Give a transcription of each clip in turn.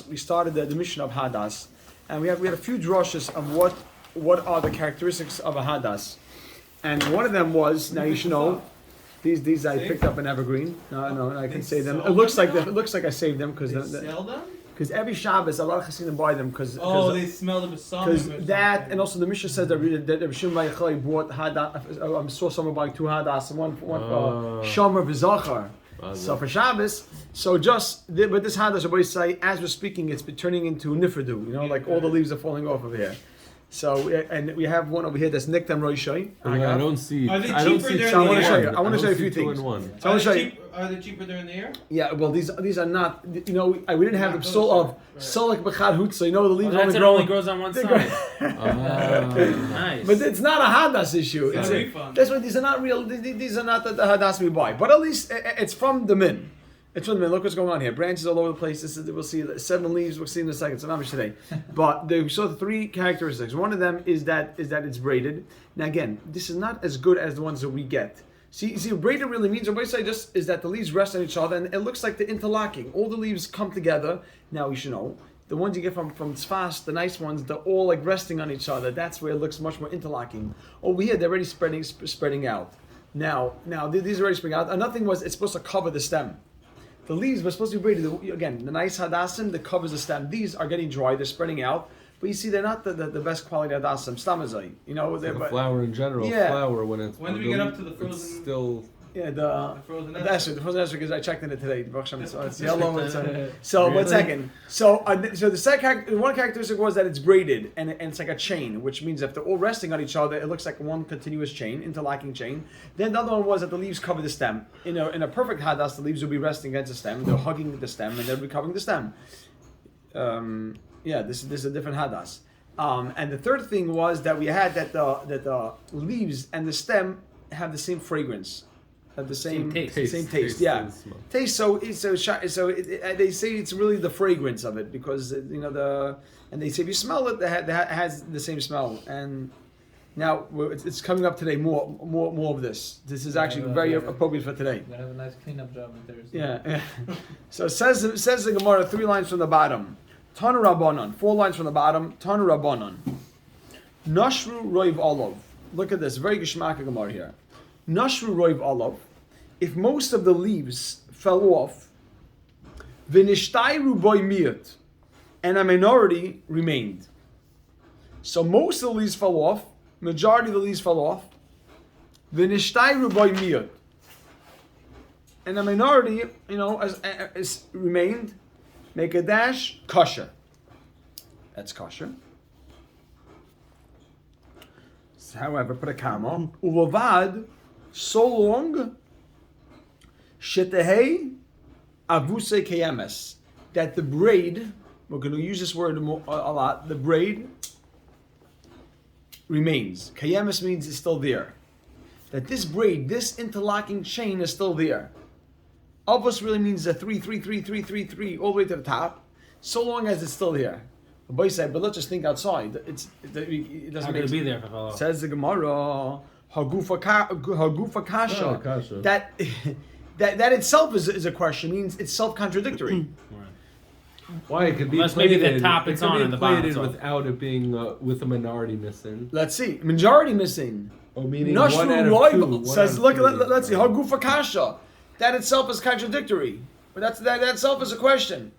we started the mission of Hadas, and we had a few drushes of what are the characteristics of a Hadas, and one of them was, now you should know, these I picked up in Evergreen. No, I can say them. It looks like I saved them because sell them. Because every Shabbos, a lot of Hasidim buy them because they smell the besamim. Because that, and also the Mishnah says that Reb Shimon Bar Yochai bought Hadas. I saw someone buying 2 Hadas and one Shomer V'Zachar. So for Shabbos, but this Hadas, everybody say, as we're speaking, it's turning into Nifradu. Like all the leaves are falling off of here. So and we have one over here that's Niktam Roishai. I don't see. Are they I don't cheaper see. there So in I want the to show air? you. I want to show you a few things. So I want to show you. Are they cheaper there in the air? Yeah, well, these are not. We didn't have the psal of Solek B'chad Hut, so the leaves only grows on one side. Nice. But it's not a Hadas issue. That's why these are not real. These are not the Hadas we buy. But at least it's from the min. It's from the min. Look what's going on here. Branches all over the place. We'll see 7 leaves. We'll see in a second. So not much today. But we saw the 3 characteristics. One of them is that it's braided. Now again, this is not as good as the ones that we get. See, what braided really means, everybody say just is that the leaves rest on each other and it looks like they're interlocking. All the leaves come together. Now you should know, the ones you get from Tzfas, the nice ones, they're all like resting on each other. That's where it looks much more interlocking. Over here, they're already spreading out. Now these are already spreading out. Another thing was it's supposed to cover the stem. The leaves were supposed to be braided. Again, the nice hadassim that covers the stem. These are getting dry. They're spreading out. But you see, they're not the best quality hadassim. Stamazai. They're like flour in general. Yeah. Flour when do we get up to the frozen? It's still. Yeah, the frozen esrog. The frozen esrog, because I checked in it today. It's yellow. So, 1 second. So the second one characteristic was that it's braided and it's like a chain, which means if they're all resting on each other, it looks like one continuous chain, interlocking chain. Then the other one was that the leaves cover the stem. In a perfect hadas, the leaves will be resting against the stem. They're hugging the stem and they're recovering the stem. This is a different hadas. And the third thing was that we had that the leaves and the stem have the same fragrance. Have the same taste. Yeah, taste. So they say it's really the fragrance of it because and they say if you smell it, that has the same smell. And now it's coming up today. More of this. This is actually very appropriate for today. We're gonna have a nice cleanup job on Thursday. Yeah. So it says the Gemara 3 lines from the bottom. Tanu Rabbanon, 4 lines from the bottom. Tanu Rabbanon. Nashru roiv olav. Look at this, very geshmaka Gemara here. Nashru roiv olav. If most of the leaves fell off, v'nishtayru boy miyut, and a minority remained. So most of the leaves fell off, majority of the leaves fell off, v'nishtayru boy miyut, and a minority, as remained. Make a dash, kosher. That's kosher. However, put a comma. Ulovad, so long, shetehei avuse keyemes, that the braid, we're going to use this word a lot, the braid remains. Keyemes means it's still there. That this braid, this interlocking chain is still there. Avos really means a 3, 3, 3, 3, 3, 3, all the way to the top, so long as it's still here. The boy said, but let's just think outside. It doesn't How could it be there for how long? Says the Gemara, hagufa kasha. That itself is a question. Means it's self-contradictory. Why it could be unless plated, maybe the top it's on and the bottom it's without it being with a minority missing. Let's see, majority missing. Oh, meaning Nashru one out of rival two. says, let's see, hagufa kasha. That itself is contradictory. But that itself is a question.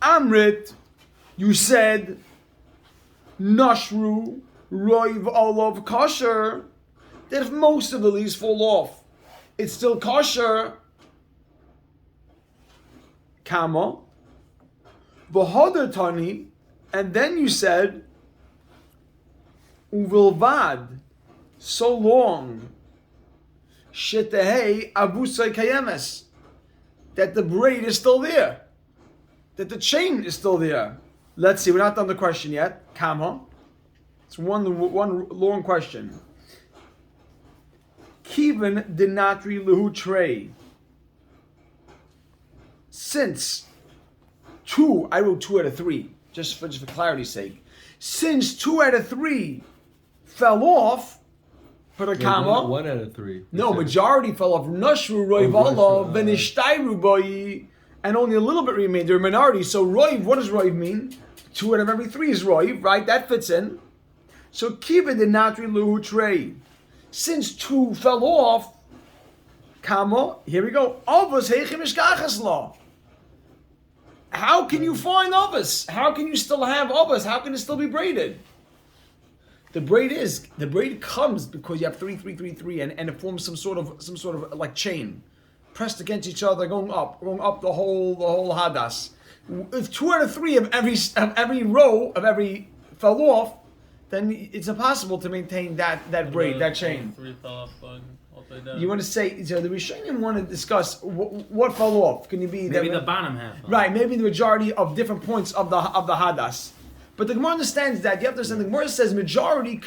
Amrit, you said, Nashru, Roiv Olav kosher, that if most of the leaves fall off, it's still kosher. Kama, V'hodar Tani, and then you said, Uvilvad, so long, Shetehei avusay kayemes, that the braid is still there, that the chain is still there. Let's see, we're not done the question yet. Kama, it's one long question. Kivan dinatri lehu trey. Since I wrote 2 out of 3, just for clarity's sake. Since 2 out of 3 fell off. Put a comma. 1 out of 3. No, majority fell off. Nashru roiv olav v'nishtayru boyi, and only a little bit remained. They're a minority. So roiv, what does roiv mean? 2 out of every 3 is roiv, right? That fits in. So kiva the natri luhu trey. Since 2 fell off, kamo, here we go. Avos heichim ishkachas law. How can you find avos? How can you still have avos? How can it still be braided? The braid comes because you have 3, 3, 3, 3, and it forms some sort of like chain, pressed against each other, going up the whole hadas. If 2 out of 3 of every row of every fell off, then it's impossible to maintain that braid, that chain. 3 fell off, upside down. You want to say, so the Rishonim want to discuss what fell off. Can you be maybe the bottom half? Right, maybe the majority of different points of the hadas. But the Gemara understands that. You have to understand. The Gemara says majority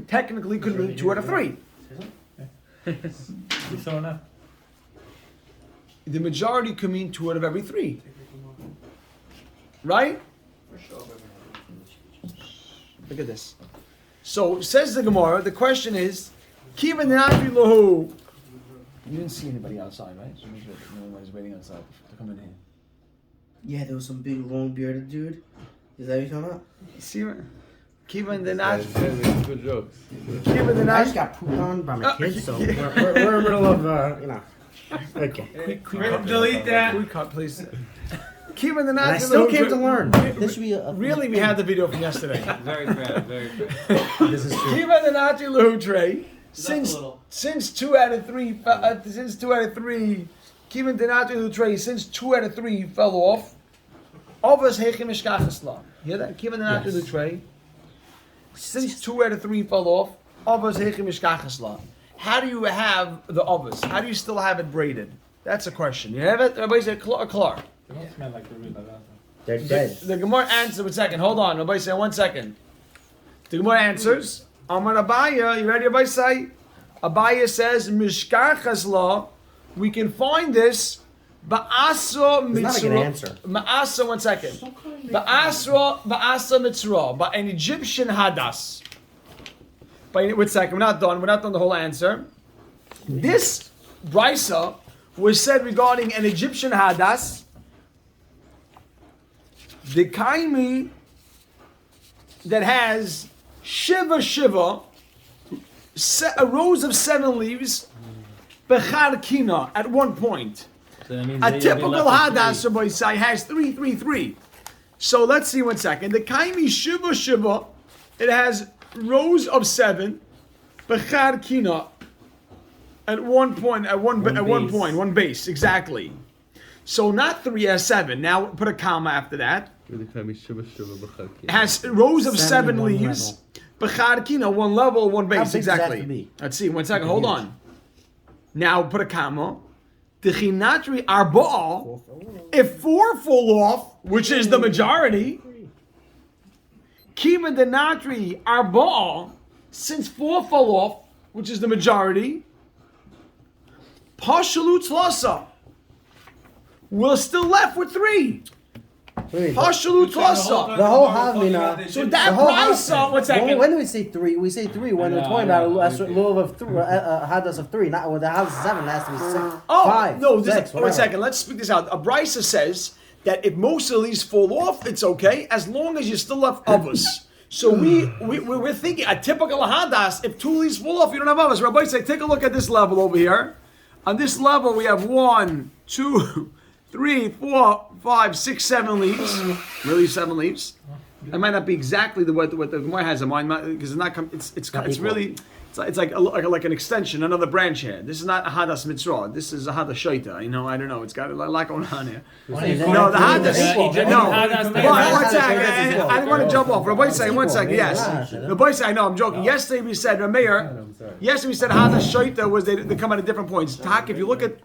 technically could mean 2 out of 3. The majority could mean 2 out of every 3. Right? Look at this. So says the Gemara. The question is, Kiva Natri Lahu. You didn't see anybody outside, right? So make sure that no one is waiting outside to come in here. Yeah, there was some big long bearded dude. Is that what you're talking about? See what? Kiva and the Natri. Good jokes. Kiva the I Natri. just got pooped on by my kids, so we're in the middle of, Okay. Quick delete that. Quick cut, please. Kiva and the And Natri. I still came to learn. This should be Really, we had the video from yesterday. Very proud, very proud. This is true. Kiva and the Natri Lahu Trey. Little. Since 2 out of 3, Kiva and the Natri Lahu Trey. Since 2 out of 3 fell off. Avos heichim ishkachas la. Hear that? Kiva and the Natri Lahu Trey. Since 2 out of 3 fell off. Avos heichim ishkachas la. How do you have the avos? How do you still have it braided? That's a question. You have it? Everybody say Clark. They don't smell like the real Lavazza. They're dead. The Gemara answers. 1 second. Hold on. Nobody say 1 second. The Gemara answers. Amar Abaya. You ready? Everybody say. Abaya says mishkachas la. We can find this. Ba'asa mitzvah. It's not a good answer. Ba'asa. 1 second. Ba'asa mitzvah. By an Egyptian hadas. By 1 second. We're not done. We're not done the whole answer. This brisa was said regarding an Egyptian hadas. The kaimi that has shiva, a rows of 7 leaves, bechar kina at one point. So that means A that typical you'll be left hadas with Rabbi has 3, 3, 3. So let's see 1 second. The kaimi shiva, it has rows of 7, bechar kina at one point, one base exactly. So not 3 has 7. Now put a comma after that. It has rows of 7 leaves. Bechar kina, 1 level, 1 base. How big does that Exactly. have to be? Let's see. 1 second. Hold on. Now put a comma. Dechinatri arba'ah. If 4 fall off, which is the majority. Kima denatri arba'ah. Since 4 fell off, which is the majority. Pashalu tlasa. We're still left with 3. Pashalu tlasa. The whole Havmina. So that price, 1 second. When do we say 3? We say 3 when we're talking about a lulav of 3, hadas of 3. Not with the hadas of 7. It has to be 6. Oh, 5. no, 6, 1 second. Let's speak this out. A brisa says that if most of these fall off, it's okay, as long as you still have others. So we're thinking a typical hadas, if 2 leaves fall off, you don't have others. Rabbi say, take a look at this level over here. On this level, we have 1, 2, 3, 4, 5, 6, 7 leaves. Really, 7 leaves. It might not be exactly what the Gemara has in mind because it's not. It's really. It's like an extension, another branch here. This is not a hadas mitzvah. This is a hadas shaita. I don't know. It's got a lot going on here. No, the hadas. No. One second. I didn't want to jump off. Rabbi say 1 second. Yes. Rabbi say I know. I'm joking. Yesterday we said Rameir. Yesterday we said hadas shaita was they come at different points. Tak, if you look at.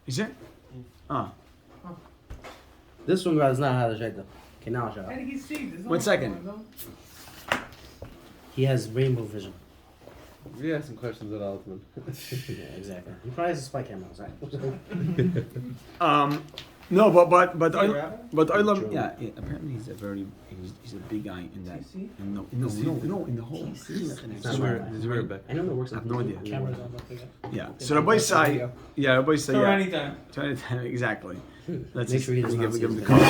Is it? This one is not hadas shaita. Okay, now shut up. 1 second. He has rainbow vision. We asked some questions at Altman. Yeah, exactly. He probably has a spy camera outside. No, but Olam, yeah, apparently he's a big guy in that. No, in the whole. I know it works. I have no idea. Cameras on, don't forget. Yeah. So Rabbi say, Turn yeah. anytime. Turn it exactly. Let's Make sure he does not give see him his the name.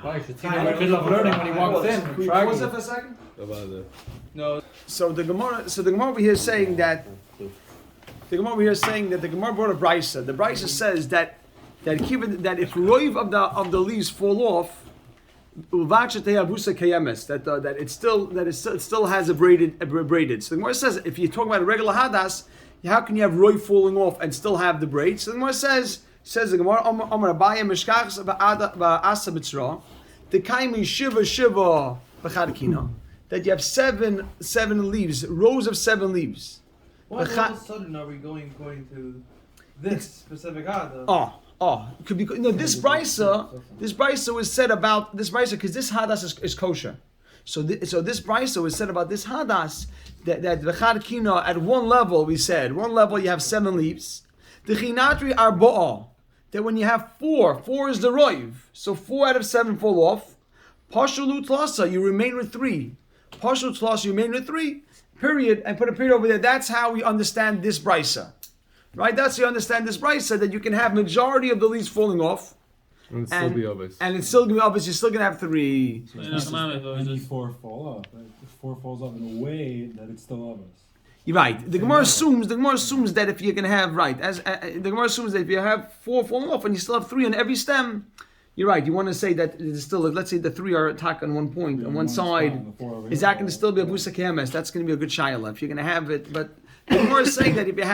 Why should see him in the middle of learning when he walks in? Can we pause it for a second? About it. No. So the Gemara over here is saying that the Gemara brought a brisa. The brisa says that if roiv of the leaves fall off, that it still has a braided. So the Gemara says if you talk about a regular hadas, how can you have roiv falling off and still have the braid? So the Gemara says the Gemara Amar Abaya Mishkachs Asa Mitzra, the Kaimi Shiva B'Chadkina, that you have seven leaves, rows of 7 leaves. Why all of a sudden are we going to this specific Hada? It could be this brisa was said about this brisa because this hadas is kosher. So this brisa was said about this hadas that v'chad kina at one level you have 7 leaves. The chinatri arba'a, that when you have 4 is the roiv. So 4 out of 7 fall off. Pashul utlasa, you remain with 3. Pashul utlasa, you remain with 3. Period. And put a period over there. That's how we understand this brisa. Right, that's how you understand this brisa, that you can have majority of the leaves falling off, And still be obvious. and it's still gonna be obvious. You're still gonna have 3. Any 4 fall off. Right? If 4 falls off in a way that it's still obvious. You're right. The Gemara assumes that if you're gonna have the Gemara assumes that if you have 4 falling off and you still have 3 on every stem, you're right. You want to say that it's still, let's say the 3 are attack on one point on one side. Is that going to still be a busa kemes? That's going to be a good shayla if you're going to have it, but. The Gemara is saying that if you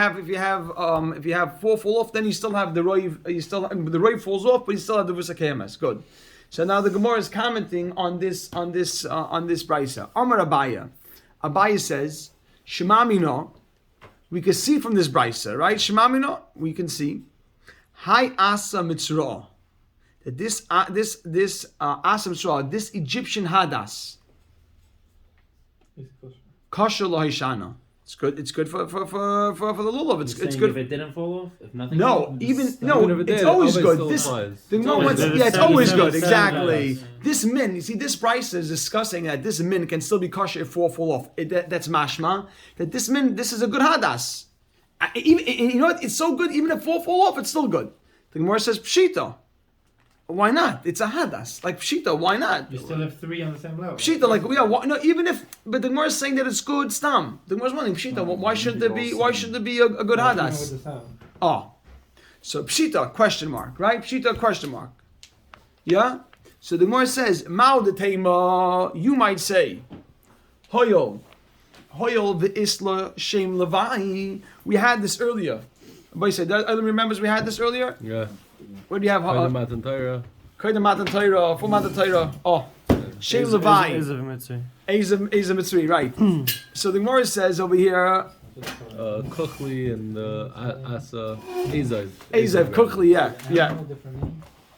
have 4 fall off, then you still have the roiv. The roiv falls off, but you still have the vusa kemes. Good. So now the Gemara is commenting on this brisa. Amar Abaya. Abaya says, Shemamino. We can see from this brisa, right? Shemamino. We can see. Hi asa mitzra. That this asa mitzra, this Egyptian hadas. Kosher lo hishana. It's good. It's good for the lulav. It's good. If it didn't fall off, if nothing. No, Even if it it's did, always always good. still applies. It's always good. Exactly. $7. This min, you see, this brisa is discussing that this min can still be kosher if 4 fall off. That's mashma. That this min, this is a good hadas. Even you know what? It's so good. Even if 4 fall off, it's still good. The Gemara says pshita. Why not? It's a hadas. Like pshita, why not? You still have 3 on the same level. Pshita, like even if, but the Gemara is saying that it's good stam. The Gemara is wondering pshita. Why shouldn't there be? Why shouldn't there be a good hadas? So pshita question mark, right? Pshita question mark. Yeah. So the Gemara says Mao de Tema. You might say, Hoyol ve'isla shem levai. We had this earlier. Everybody said that. Everyone remembers we had this earlier. Yeah. Where do you have? Kaida Matan Torah. Kaida Matan Torah, full Matan Torah. Oh, Shem Levi. Ezav Mitzri, right. So the Gemara says over here. Kuchli and Asa. Ezav. Kuchli, yeah.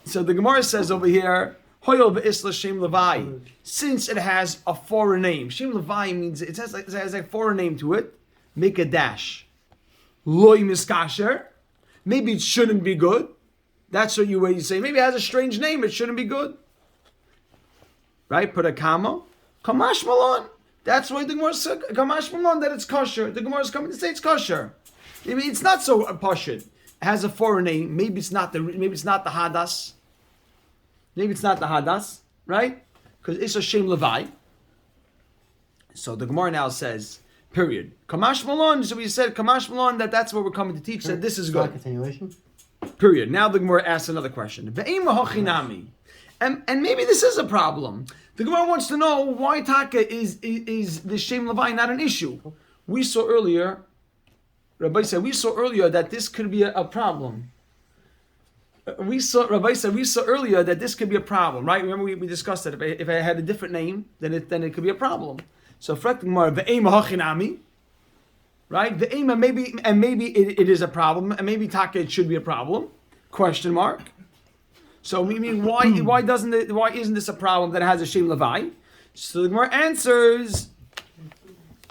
So the Gemara says over here. Hoyol ve'isla Shem Levi. Since it has a foreign name. Shem Levi means it has a foreign name to it. Make a dash. Loy miskasher. Maybe it shouldn't be good. That's what you say. Maybe it has a strange name. It shouldn't be good. Right? Put a comma. Kamash malon. That's why the Gemara says kamash malon, that it's kosher. The Gemara is coming to say it's kosher. I mean, it's not so pashut. It has a foreign name. Maybe it's not the hadas. Maybe it's not the hadas, right? Because it's a shem levi. So the Gemara now says, period. Kamash malon. So we said kamash malon, that's what we're coming to teach. That this is good. Continuation. Period. Now the Gemara asks another question. And maybe this is a problem. The Gemara wants to know why Taka is the Shem Levi not an issue. We saw earlier, Rabbi said, that this could be a problem. Rabbi said we saw earlier that this could be a problem, right? Remember we discussed that if I had a different name, then it could be a problem. So Frak the Gemara, ve'ema hachinami. Right? The aim, maybe it is a problem, and maybe taka it should be a problem? Question mark. So we mean why isn't this a problem that it has a shem levi? So the Gemara answers,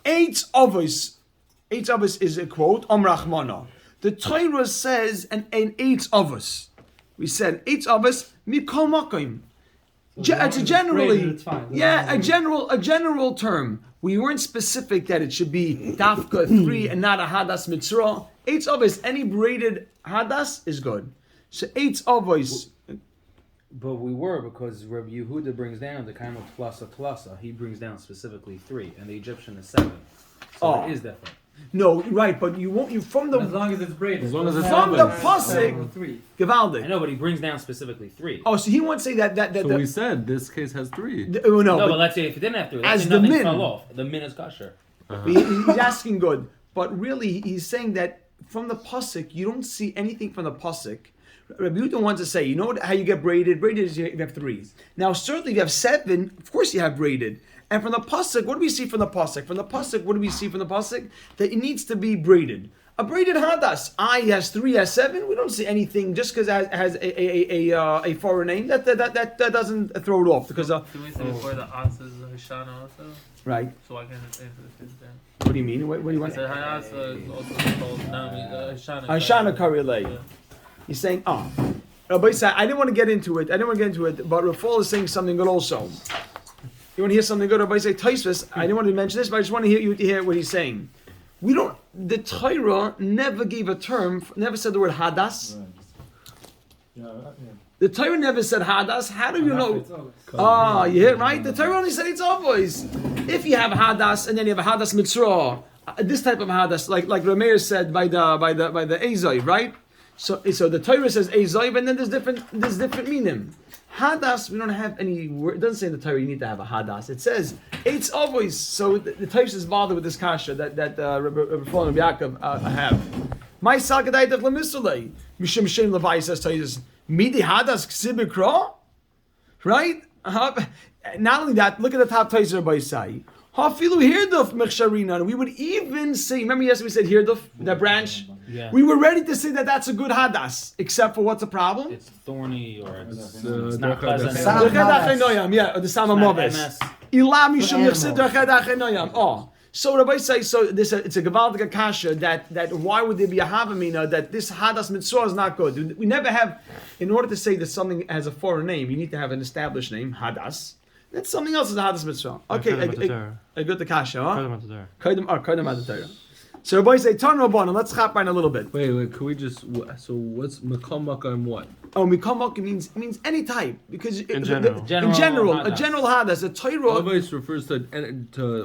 eight of us is a quote Rachmana. The Torah says an eight of us. We said eight of us mikol makom. It's a generally, Braided, it's fine. yeah, a general term. We weren't specific that it should be dafka 3 and not a hadas mitzvah. Eitz avos, any braided hadas is good. So eitz avos. But we were, because Rabbi Yehuda brings down the kind of klasa. He brings down specifically 3, and the Egyptian is 7. So it is different. No, right, but you won't. You from the As long as it's braided. As long as it's from the seven. pasuk, 3. I Givaldic. know, but he brings down specifically 3. Oh, so he won't say that. So we said this case has 3. Oh, no, No, but but let's say if it didn't have 3, let's as say the nothing min. fell off. The min is kosher. he's asking good. But really, he's saying that from the pasuk, you don't see anything from the pasuk. Rabbi Yehuda wants to say, you know how you get braided? Braided is you have 3. Now, certainly, if you have 7, of course you have braided. And from the pasuk, what do we see from the pasuk? From the pasuk, what do we see from the pasuk? That it needs to be braided. A braided hadas. Has 3, has 7. We don't see anything just because it has a foreign name that doesn't throw it off. Because Do we say before the As is Hashana also? right. So I can answer this then. What do you mean? What do you I want? said Hayasa is also called Nami Hashana. Hashana Karilei. He's saying, Rabbi Yisai, I didn't want to get into it. But Rafal is saying something good also. You want to hear something good? Rabbi Yisai, Taisvis, I didn't want to mention this, but I just want to hear you to hear what he's saying. The Torah never gave a term, never said the word hadas. Right. Yeah. The Torah never said hadas. How do you know? You hear it, right? The Torah only said it's always. If you have hadas and then you have a hadas mitzvah, this type of hadas, like Rameir said by the Ezoi, right? So the Torah says Ezoi, and then there's different meaning. Hadas, we don't have any word. It doesn't say in the Torah you need to have a hadas. It says it's always. So the Torah is bothered with this kasha that Rabbi Paul and Rabbi Yaakov have. My salkadaytach lemisulei mishum shem levai says Torah midi hadas ksibikra, right? Not only that, look at the top Torah Rabbi Yisai. Hafilu hirduf mechsharina. We would even say. Remember yesterday we said hirduf, that branch. Yeah. We were ready to say that that's a good hadas, except for what's the problem? It's thorny or it's It's not pleasant. Sam- Yeah, or the Samamoves. MS. Ilam Yishum animals. Yachsid Achad. Oh, so Rabbi says it's a Gavaldik Kasha that why would there be a Havamina that this Hadas Mitzvah is not good? We never have, in order to say that something has a foreign name, you need to have an established name, Hadas. Then something else is a Hadas Mitzvah. Okay, a good Kasha, huh? Kaidam Torah. So Rabbi say Tana Rabbanan. Let's hop in a little bit. Wait, can we just? So what's Makam Makam what? Oh, Mikamok means any type because In general. a General hadas, a Torah. Always refers to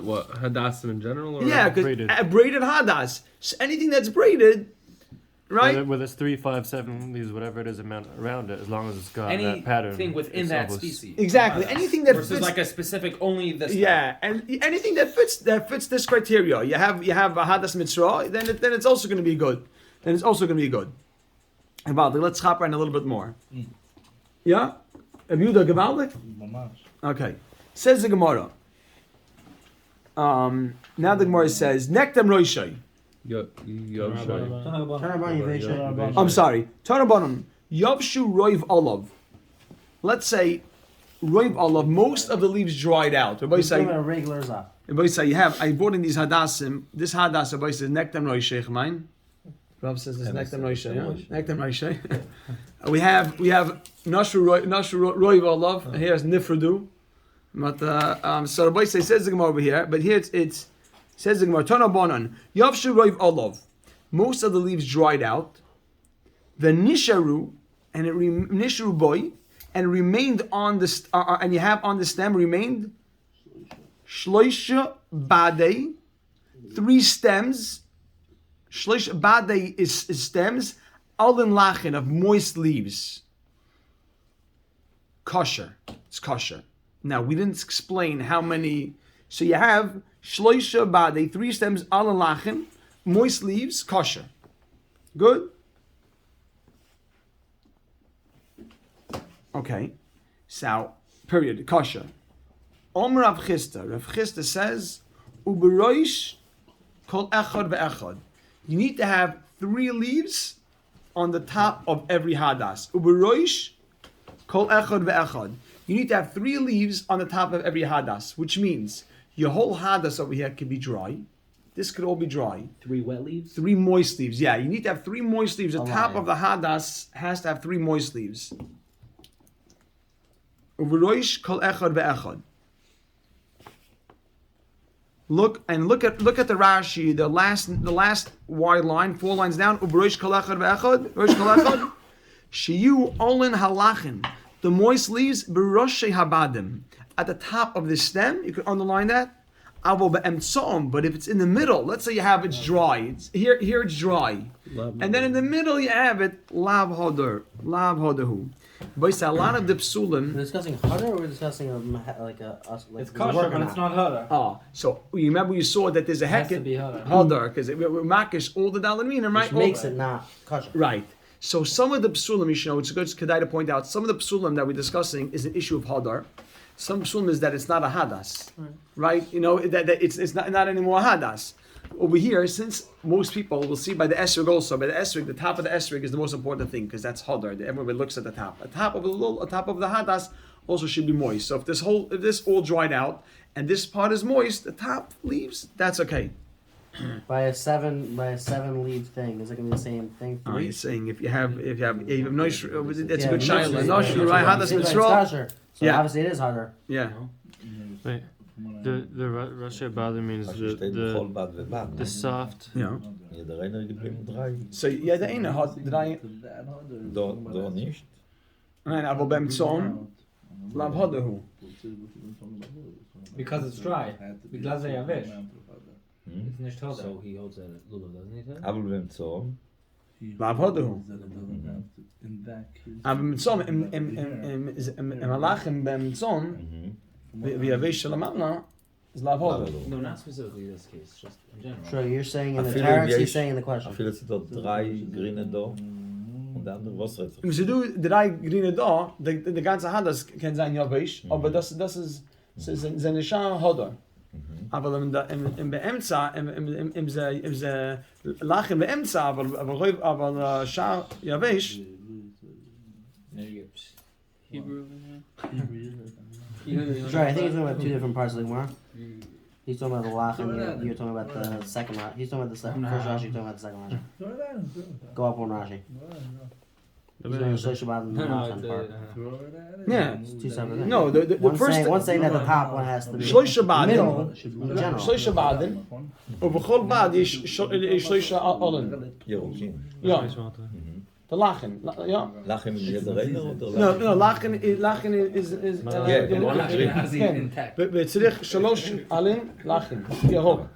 what Hadassim in general. Or? Yeah, because Braided. a braided hadas. So anything that's braided, right? Whether it's 3, 5, 7 leaves, whatefer it is amount around it, as long as it's got that pattern. Anything within it's that almost- species. Exactly. Anything that Versus fits, like a specific only this. yeah, and anything that fits this criteria. You have a hadas mitzvah, then it's also going to be good. Then it's also going to be good. Gavaldik. Let's hop in a little bit more. Yeah, have you the Gavaldik? Okay. Says the Gemara. Now the Gemara says Nektam Roishai. I'm sorry. Tanabanim. Yavshu Roiv Olav. Let's say Roiv Olav, most of the leaves dried out. Everybody say, I bought in these hadasim. This hadas, everybody says, Nektam Roishai Chamain. Rav says this Nektam Roishai. Nektam Roishai. We have Nashru Roiv Olav. And here's Nifrudu. But so Rabbi says the Gemara over here, but here it says the Gemara Tanabanan Yavshu Roiv Olav. Most of the leaves dried out. The nisharu and it nisharu boy and remained on the and you have on the stem remained shloisha badei, 3 stems. Shloisha badei is stems alin lachin of moist leaves. Kosher, it's kosher. Now we didn't explain how many. So you have shloisha badei, 3 stems alin lachin, moist leaves, kosher. Good. Okay, so period. Kosher. Omer Rav Chisda. Rav Chisda says, "Uberoish kol echad ve'echad." You need to have 3 leaves on the top of every hadas. Uberoish kol echad ve'echad. You need to have 3 leaves on the top of every hadas, which means your whole hadas over here can be dry. This could all be dry. 3 wet leaves? 3 moist leaves. Yeah, you need to have 3 moist leaves. The top of the hadas has to have 3 moist leaves. Uberoish kol echad ve'echad. Look at the Rashi, the last wide line, 4 lines down. Uberoish kol echad ve'echad. Uberoish kol echad. Shiyu olin halachin. The moist leaves beroshe habadim. At the top of the stem, you could underline that. Avo be'emtzo'om. But if it's in the middle, let's say you have it's dry. It's here it's dry, and then in the middle you have it lav hodahu. But a lot of the psulim. We're discussing Hadar, or we're discussing It's kosher, but it's not Hadar. So you remember you saw that there's a Has to heket be Hadar. Hadar because we're makish all the dalamina, right? which makes it not kosher. Right. So some of the psulim, you know, it's good to point out. Some of the psulim that we're discussing is an issue of Hadar. Some psulim is that it's not a hadas, right? You know that it's not anymore a hadas. Over here, since most people will see by the esrog also, by the esrog, the top of the esrog is the most important thing because that's hadar. Everybody looks at the top. The top of the hadas also should be moist. So if this all dried out and this part is moist, the top leaves, that's okay. By a seven leaf thing, is it gonna be the same thing? Oh, he's saying if you have noish, it's a good Yeah, shayla. noish, Noish, right? Hadas it's mitzvah. kosher. So Yeah. obviously it is harder. Yeah. Wait, the Rashi Abadi means the soft. Yeah. Ja, der Reiner geblieben 3. So yeah, the eine hat drei. Da nicht. Nein, aber beim Zorn lav hodahu. Because it's dry. Because they have it. It's nicht Hadar. So he holds that lulav, doesn't he? Ted? Aber beim Zorn. Lav hodahu. Aber mit Zorn im Malachim beim Zorn wie Avesh Shalamana is lav hodahu. No, not specifically this case, just in general. Sure, you're saying in I the feel Teretz, like he's saying in the question. Viele sind dort 3 grüne da und der andere Wasser. Wenn sie du drei grüne da, der ganze Hadas kann sein Yavesh, aber das ist seine Schar Hodar. Aber im Beemza, im ze Lach im Beemza, aber Schar Yavesh. Hebrew. Sure, I think he's talking about 2 different parts of the Gemara. He's talking about the Lach and you're talking about the second Rashi. He's talking about the first Rashi, you're talking about the second Rashi. Go up one Rashi. He's going to show Shabbat the Lach part. Yeah. It's 2 separate things. No, the first One saying that the top one has to be Shloisha Badim. middle, in general. Shloisha Badim. ובכל בד יש שלושה עולים. Jerokin. Ja. The Lachen. Ja. Lachen mit jeder Reiner oder No, Lachen is בצריך שלוש עלים Lachen. ירוק.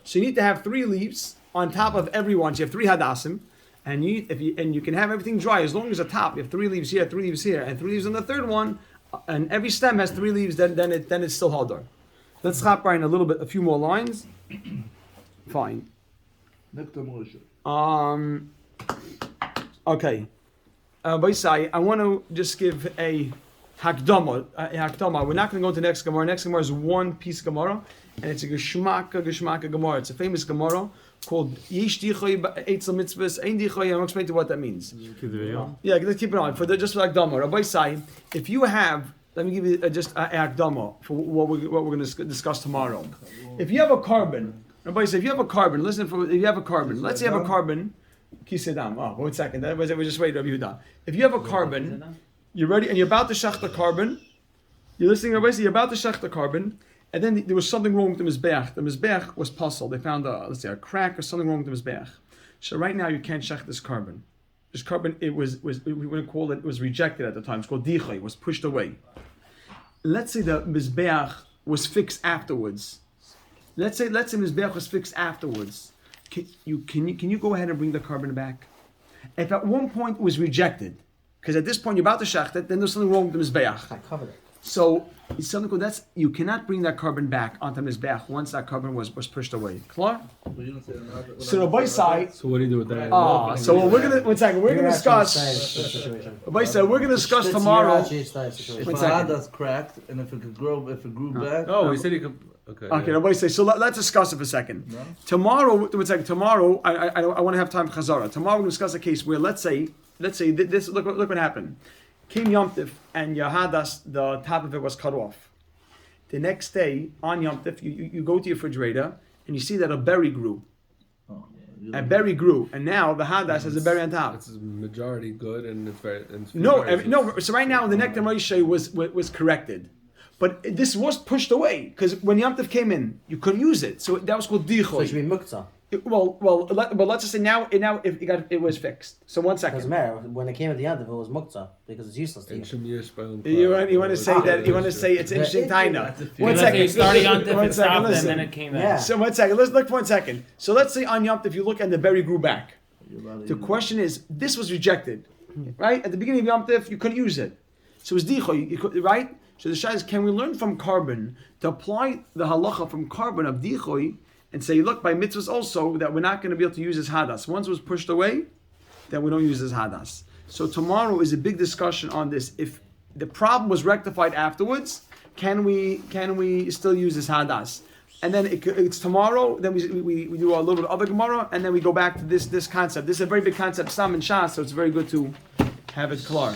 So you need to have 3 leaves on top of every one. So you have 3 hadassim, and you can have everything dry as long as the top. You have 3 leaves here, 3 leaves here, and 3 leaves on the third one, and every stem has 3 leaves. Then it's still hadar. Let's hop right in a few more lines. Fine. Okay. Baisai, I want to just give a hakdama. We're not going to go to the next Gemara. Next Gemara is one piece Gemara, and it's a Geshmaka Gemara. It's a famous Gemara called Yesh Dichoy Eitzel Mitzvahs Ein Dichoy. I'm going to explain to you what that means. Yeah, let's keep it on. Just for Hakdama. Rabbi Sai, if you have, let me give you just a Hakdama for what we're going to discuss tomorrow. If you have a carbon, Rabbi Sai, if you have a carbon, let's say you have a carbon. Kisedam. Oh, 1 second. We just wait, Rabbi Yehuda. If you have a carbon, you're ready, and you're about to shach the carbon. You're listening, Rabbi. You're about to shach the carbon, and then there was something wrong with the mizbeach. The mizbeach was puzzled. They found a crack or something wrong with the mizbeach. So right now you can't shach this carbon. This carbon, we wouldn't call it was rejected at the time. It's called dichai. It was pushed away. Let's say the mizbeach was fixed afterwards. Let's say mizbeach was fixed afterwards. Can you go ahead and bring the carbon back? If at one point it was rejected, because at this point you're about to shach it, then there's something wrong with the mizbeach. I covered it. So it's something called you cannot bring that carbon back onto mizbeach once that carbon was pushed away. Clear? So Rabbi Sai. So what do you do with that? So we're gonna 1 second. We're gonna discuss. Rabbi Sai, we're gonna discuss tomorrow. If a hadas cracked and if it grew back. Oh, we said you could. Okay. Okay, Rabbi Sai. So let's discuss it for a second. No? Tomorrow, 1 second. Tomorrow, I want to have time for Chazara. Tomorrow we'll discuss a case where let's say this. Look what happened. Came Yom Tif and your hadas, the top of it was cut off. The next day on Yom Tif, you go to your refrigerator and you see that a berry grew. a berry grew, and now the hadas has a berry on top. It's majority good, and it's very. And it's No, very- no. So right now the nectar Moshe was corrected, but this was pushed away because when Yom Tov came in, you couldn't use it. So that was called So it dichoy. should be muktzah. But let's just say now it was fixed. So one Doesn't second. matter. When it came at the end of it was muktzah because it's useless to And use. Shem Yesh Ba'al You want to say that? You want to say it's interesting, Taina. One second. They started on One different second, stuff, and listen. then it came Yeah. out. So 1 second. Let's look for 1 second. So let's say on Yom Tov, if you look and the berry grew back. The question is, this was rejected, right? At the beginning of Yom Tov, you couldn't use it. So it's dichoy, right? So the shayla is, can we learn from carbon to apply the halacha from carbon of dichoy and say, look, by mitzvahs also, that we're not going to be able to use as hadas. Once it was pushed away, that we don't use as hadas. So tomorrow is a big discussion on this. If the problem was rectified afterwards, can we still use as hadas? And then it's tomorrow. Then we do a little bit of other Gemara, and then we go back to this concept. This is a very big concept, Sam and Shas, so it's very good to have it clear.